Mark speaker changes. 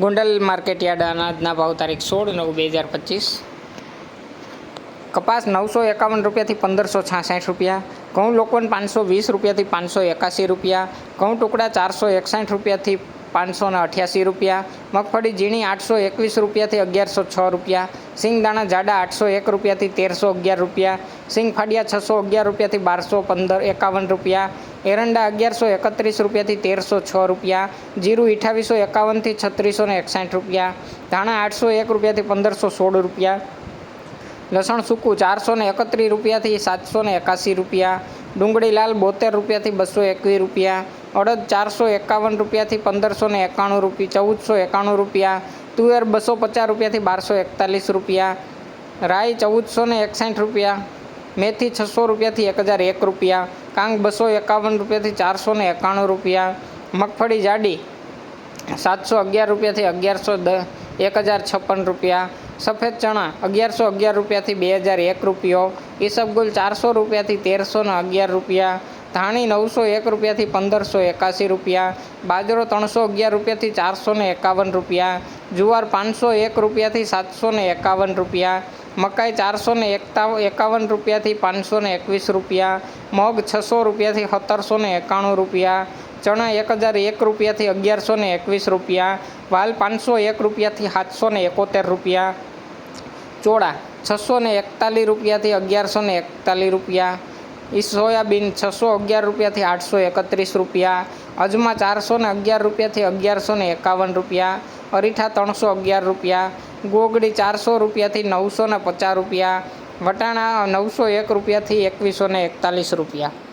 Speaker 1: Gondal market yard અનાજના ભાવ તારીખ 16/9/2025। કપાસ 951 રૂપિયાથી 1566 રૂપિયા, ઘઉં લોકવન 520 રૂપિયાથી 581 રૂપિયા, ઘઉં ટુકડા 461 રૂપિયાથી 588 રૂપિયા, મગફળી ઝીણી 821 રૂપિયાથી 1106 રૂપિયા, સિંગદાણા જાડા 801 રૂપિયાથી 1311 રૂપિયા, સિંગ ફાડિયા 611 રૂપિયાથી 1251 રૂપિયા, એરંડા 1131 રૂપિયાથી 1306 રૂપિયા, જીરું 2851થી 3661 રૂપિયા, ધાણા 801 રૂપિયાથી 1516 રૂપિયા, લસણ સૂકું 431 રૂપિયાથી 781 રૂપિયા, ડુંગળી લાલ 72 રૂપિયાથી 221 રૂપિયા, અડદ 451 રૂપિયાથી 1591 રૂપિયા 1491 રૂપિયા, તુવેર 250 રૂપિયાથી 1241 રૂપિયા, રાઈ 1461 રૂપિયા, મેથી 600 રૂપિયાથી 1001 રૂપિયા, કાંગ 251 રૂપિયાથી 491 રૂપિયા, મગફળી જાડી 711 રૂપિયાથી 1056 રૂપિયા, સફેદ ચણા 1111 રૂપિયાથી 2001 રૂપિયો, ઈસબગુલ 400 રૂપિયાથી 1311 રૂપિયા, ધાણી 901 રૂપિયાથી 1581 રૂપિયા, બાજરો 311 રૂપિયાથી 451 રૂપિયા, જુવાર 501 રૂપિયાથી 751 રૂપિયા, મકાઈ 451 રૂપિયાથી 521 રૂપિયા, મગ 600 રૂપિયાથી 1791 રૂપિયા, ચણા 1001 રૂપિયાથી 1121 રૂપિયા, વાલ 501 રૂપિયાથી 771 રૂપિયા, ચોળા 641 રૂપિયાથી 1141 રૂપિયા, સોયાબીન 611 રૂપિયાથી 831 રૂપિયા, અજમા 411 રૂપિયાથી 1151 રૂપિયા, અરીઠા 311 રૂપિયા, ગોગડી 400 રૂપિયાથી 950 રૂપિયા, વટાણા 901 રૂપિયાથી 2141 રૂપિયા।